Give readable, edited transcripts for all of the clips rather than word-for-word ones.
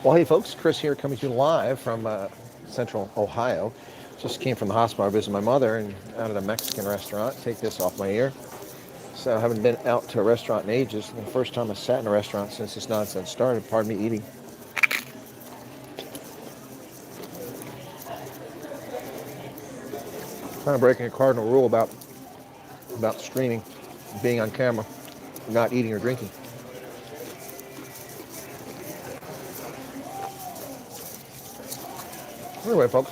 Well, hey folks, Chris here coming to you live from Central Ohio. Just came from the hospital. I visited my mother and out at a Mexican restaurant. Take this off my ear. So I haven't been out to a restaurant in ages. The first time I sat in a restaurant since this nonsense started. Pardon me eating. Kind of breaking a cardinal rule about streaming, being on camera, not eating or drinking. Anyway, folks,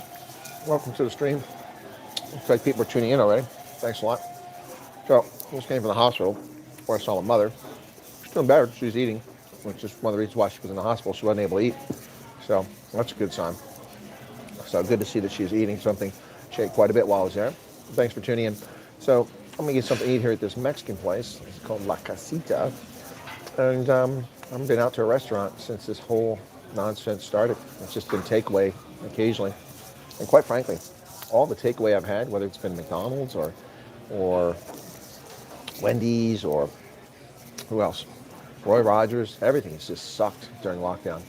welcome to the stream. Looks like people are tuning in already. Thanks a lot. So, I just came from the hospital where I saw my mother. She's doing better. She's eating, which is one of the reasons why she was in the hospital. She wasn't able to eat. So, that's a good sign. So, good to see that she's eating something. She ate quite a bit while I was there. Thanks for tuning in. So, I'm going to get something to eat here at this Mexican place. It's called La Casita. And I haven't been out to a restaurant since this whole nonsense started. It's just been takeaway occasionally. And quite frankly, all the takeaway I've had, whether it's been McDonald's or Wendy's or who else? Roy Rogers, everything has just sucked during lockdown.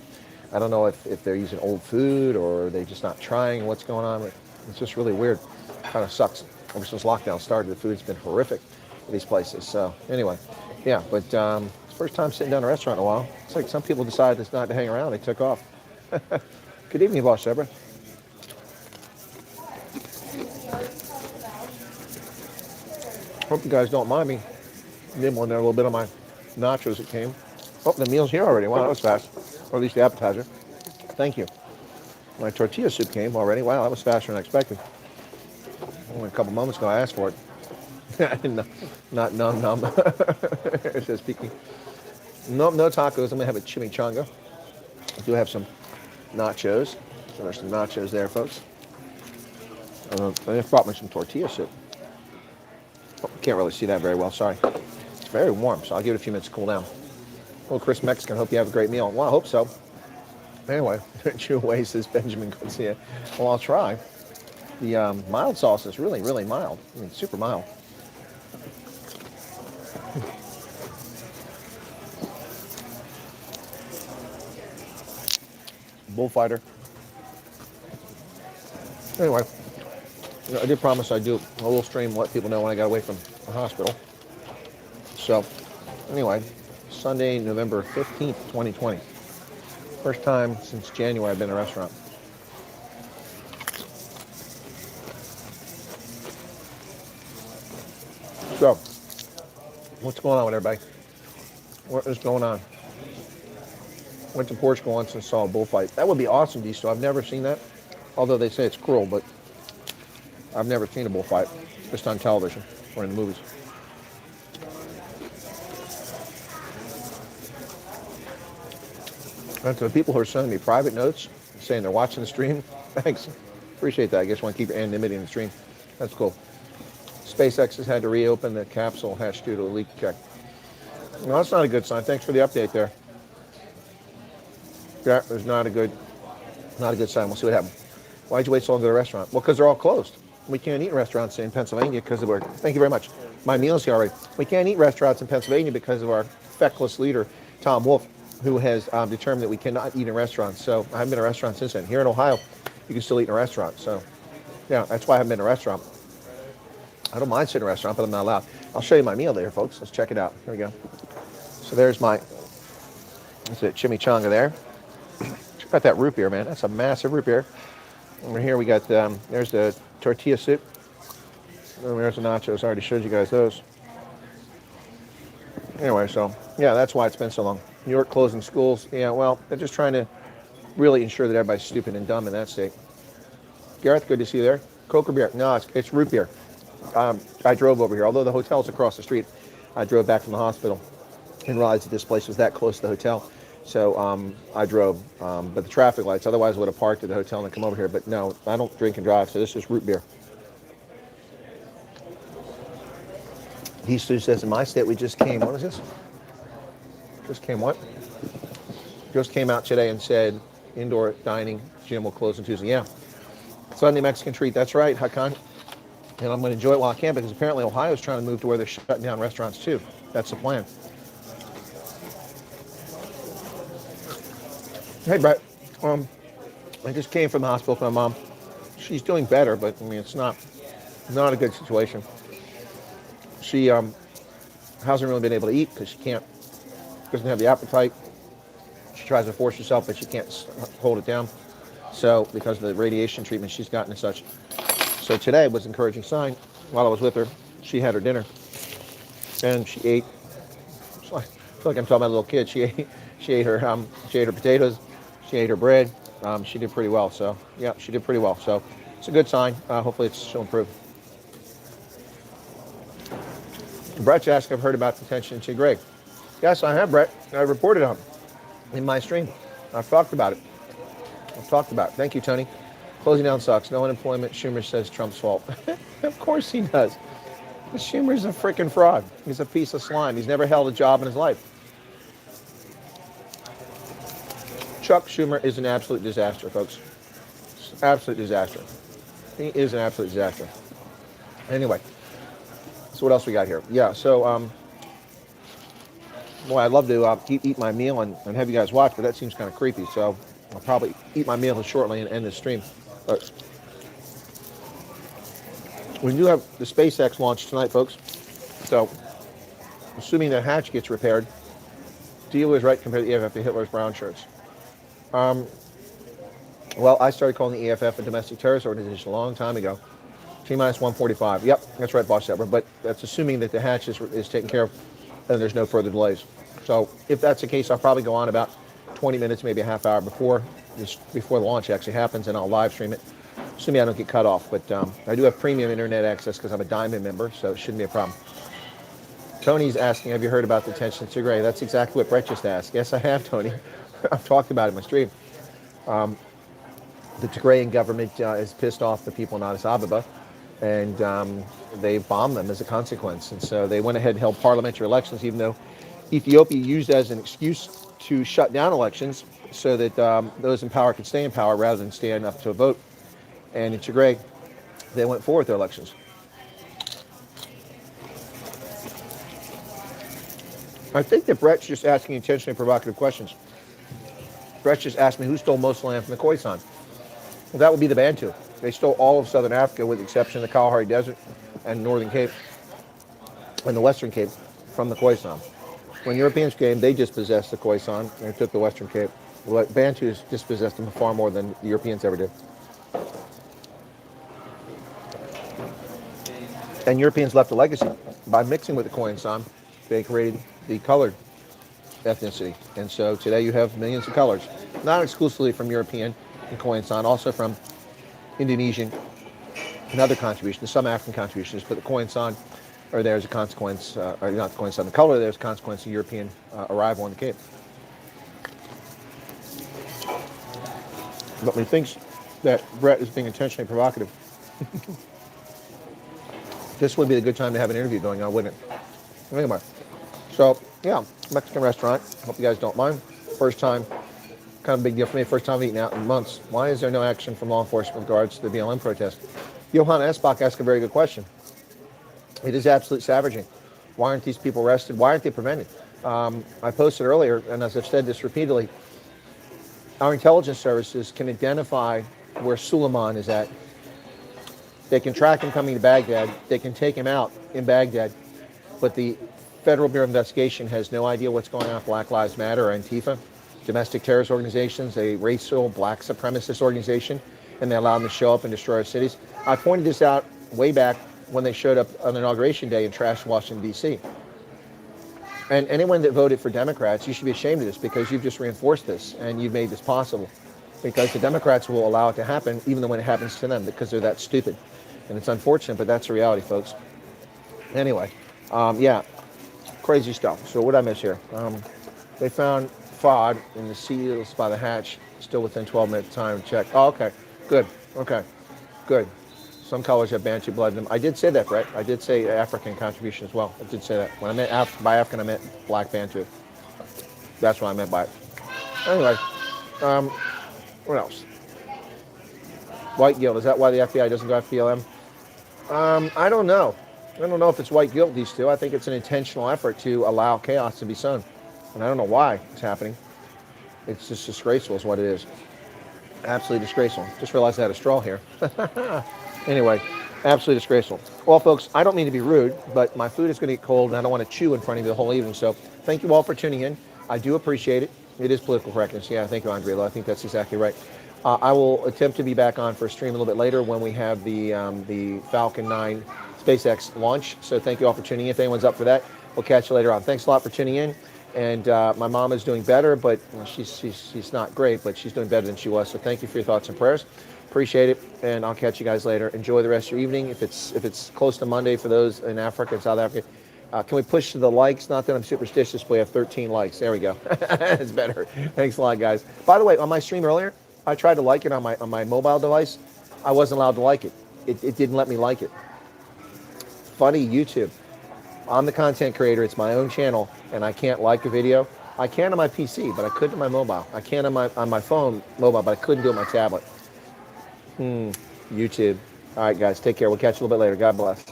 I don't know if they're using old food or they're just not trying what's going on. It's just really weird. Kind of sucks. Ever since lockdown started, the food's been horrific at these places. So anyway, yeah, but it's the first time sitting down at a restaurant in a while. It's like some people decided not to hang around. They took off. Good evening, Boss Zebra. Hope you guys don't mind me nibbling there a little bit on my nachos that came. Oh, the meal's here already. Wow, that was fast. Or at least the appetizer. Thank you. My tortilla soup came already. Wow, that was faster than I expected. Only a couple moments ago I asked for it. Not num. It says speaking. No tacos. I'm going to have a chimichanga. I do have some nachos. So there's some nachos there, folks. I just brought me some tortilla soup. Oh, can't really see that very well, sorry. It's very warm, so I'll give it a few minutes to cool down. Well, Chris Mexican, hope you have a great meal. Well, I hope so. Anyway, chew away, says Benjamin Garcia. Well, I'll try. The mild sauce is really, really mild. I mean, super mild. Bullfighter. Anyway, I did promise I'd do a little stream, let people know when I got away from the hospital. So, anyway, Sunday, November 15th, 2020. First time since January I've been in a restaurant. So, what's going on with everybody? What is going on? Went to Portugal once and saw a bullfight. That would be awesome, D. So I've never seen that. Although they say it's cruel, but I've never seen a bullfight. Just on television or in the movies. And to the people who are sending me private notes, saying they're watching the stream, thanks. Appreciate that. I guess want to keep your anonymity in the stream. That's cool. SpaceX has had to reopen the capsule hatch due to a leak check. No, that's not a good sign. Thanks for the update there. Yeah, there's not a good sign. We'll see what happens. Why'd you wait so long to the restaurant? Well, because they're all closed. We can't eat in restaurants in Pennsylvania because of our, thank you very much. My meal's here already. We can't eat restaurants in Pennsylvania because of our feckless leader, Tom Wolf, who has determined that we cannot eat in restaurants. So I haven't been in a restaurant since then. Here in Ohio, you can still eat in a restaurant. So yeah, that's why I haven't been in a restaurant. I don't mind sitting in a restaurant, but I'm not allowed. I'll show you my meal there, folks. Let's check it out. Here we go. So there's my, that's it, chimichanga there. Check out that root beer, man. That's a massive root beer. Over here we got, there's the tortilla soup. And there's the nachos. I already showed you guys those. Anyway, so, yeah, that's why it's been so long. New York closing schools. Yeah, well, they're just trying to really ensure that everybody's stupid and dumb in that state. Gareth, good to see you there. Coke or beer? No, it's root beer. I drove over here. Although the hotel's across the street, I drove back from the hospital and realized that this place was that close to the hotel. So I drove, but the traffic lights, otherwise I would have parked at the hotel and come over here. But no, I don't drink and drive, so this is root beer. He says, in my state, we just came, what is this? Just came what? Just came out today and said, indoor dining gym will close on Tuesday. Yeah. Sunday Mexican treat, that's right, Hakan. And I'm going to enjoy it while I can because apparently Ohio's trying to move to where they're shutting down restaurants too. That's the plan. Hey, Brett. Um, I just came from the hospital with my mom. She's doing better, but I mean, it's not a good situation. She hasn't really been able to eat because she doesn't have the appetite. She tries to force herself, but she can't hold it down. So because of the radiation treatment she's gotten and such. So today was an encouraging sign. While I was with her, she had her dinner, and she ate. I feel like I'm talking about a little kid. She ate her potatoes, she ate her bread. She did pretty well. So yeah, she did pretty well. So it's a good sign. Hopefully she'll improve. Brett's asked if I've heard about detention in Tigray. Yes, I have, Brett. I reported on it in my stream. I've talked about it. Thank you, Tony. Closing down sucks. No unemployment. Schumer says Trump's fault. Of course he does. Schumer's a freaking fraud. He's a piece of slime. He's never held a job in his life. Chuck Schumer is an absolute disaster, folks. Absolute disaster. He is an absolute disaster. Anyway, so what else we got here? Yeah, so, boy, I'd love to eat my meal and have you guys watch, but that seems kind of creepy. So I'll probably eat my meal shortly and end the stream. But we do have the SpaceX launch tonight, folks. So, assuming that hatch gets repaired, Dio is right compared to the EFF to Hitler's brown shirts. Well, I started calling the EFF a domestic terrorist organization a long time ago. T-minus 145. Yep, that's right, Boss Deborah. But that's assuming that the hatch is taken care of and there's no further delays. So if that's the case, I'll probably go on about 20 minutes, maybe a half hour before the launch actually happens, and I'll live stream it, assuming I don't get cut off. But I do have premium internet access because I'm a Diamond member, so it shouldn't be a problem. Tony's asking, have you heard about the tension in Tigray? That's exactly what Brett just asked. Yes, I have, Tony. I've talked about it in my stream. The Tigrayan government is pissed off the people in Addis Ababa, and they bombed them as a consequence. And so they went ahead and held parliamentary elections, even though Ethiopia used as an excuse to shut down elections so that those in power could stay in power rather than stand up to a vote. And in Tigray, they went forward with their elections. I think that Brett's just asking intentionally provocative questions. Brett just asked me who stole most of the land from the Khoisan. Well, that would be the Bantu. They stole all of southern Africa with the exception of the Kalahari Desert and Northern Cape and the Western Cape from the Khoisan. When Europeans came, they dispossessed the Khoisan and took the Western Cape. Well, Bantus dispossessed them far more than the Europeans ever did. And Europeans left a legacy. By mixing with the Khoisan, they created the colored ethnicity. And so today you have millions of colors, not exclusively from European and Khoisan, also from Indonesian and other contributions, some African contributions, but the Khoisan are there as a consequence, or not the Khoisan, the color there is a consequence of European arrival on the Cape. But he thinks that Brett is being intentionally provocative. This would be a good time to have an interview going on, wouldn't it? Anyway, so yeah, Mexican restaurant. Hope you guys don't mind. First time, kind of a big deal for me. First time eating out in months. Why is there no action from law enforcement with regards to the BLM protest? Johann Esbach asked a very good question. It is absolute savaging. Why aren't these people arrested? Why aren't they prevented? I posted earlier, and as I've said this repeatedly, our intelligence services can identify where Suleiman is at. They can track him coming to Baghdad. They can take him out in Baghdad. But the Federal Bureau of Investigation has no idea what's going on with Black Lives Matter or Antifa, domestic terrorist organizations, a racial black supremacist organization, and they allow them to show up and destroy our cities. I pointed this out way back when they showed up on Inauguration Day and trashed Washington, D.C. And anyone that voted for Democrats, you should be ashamed of this because you've just reinforced this and you've made this possible. Because the Democrats will allow it to happen even when it happens to them because they're that stupid. And it's unfortunate, but that's the reality, folks. Anyway, yeah, crazy stuff. So what did I miss here? They found FOD in the seals by the hatch, still within 12-minute time check. Oh, okay, good, okay, good. Some colors have Bantu blood in them. I did say that, right? I did say African contribution as well. I did say that. When I meant by African, I meant black Bantu. That's what I meant by it. Anyway, what else? White guilt. Is that why the FBI doesn't go after BLM? I don't know. I don't know if it's white guilt, these two. I think it's an intentional effort to allow chaos to be sown. And I don't know why it's happening. It's just disgraceful is what it is. Absolutely disgraceful. Just realized I had a straw here. Anyway, absolutely disgraceful. Well, folks, I don't mean to be rude, but my food is going to get cold, and I don't want to chew in front of you the whole evening. So thank you all for tuning in. I do appreciate it. It is political correctness. Yeah, thank you, Andrea. I think that's exactly right. I will attempt to be back on for a stream a little bit later when we have the Falcon 9 SpaceX launch. So thank you all for tuning in. If anyone's up for that, we'll catch you later on. Thanks a lot for tuning in. And my mom is doing better, but she's not great, but she's doing better than she was. So thank you for your thoughts and prayers. Appreciate it, and I'll catch you guys later. Enjoy the rest of your evening. If it's close to Monday for those in Africa and South Africa, can we push to the likes? Not that I'm superstitious, but we have 13 likes. There we go. It's better. Thanks a lot, guys. By the way, on my stream earlier, I tried to like it on my mobile device. I wasn't allowed to like it. It didn't let me like it. Funny, YouTube. I'm the content creator. It's my own channel, and I can't like a video. I can on my PC, but I couldn't on my mobile. I can on my phone mobile, but I couldn't do it on my tablet. YouTube. All right, guys. Take care. We'll catch you a little bit later. God bless.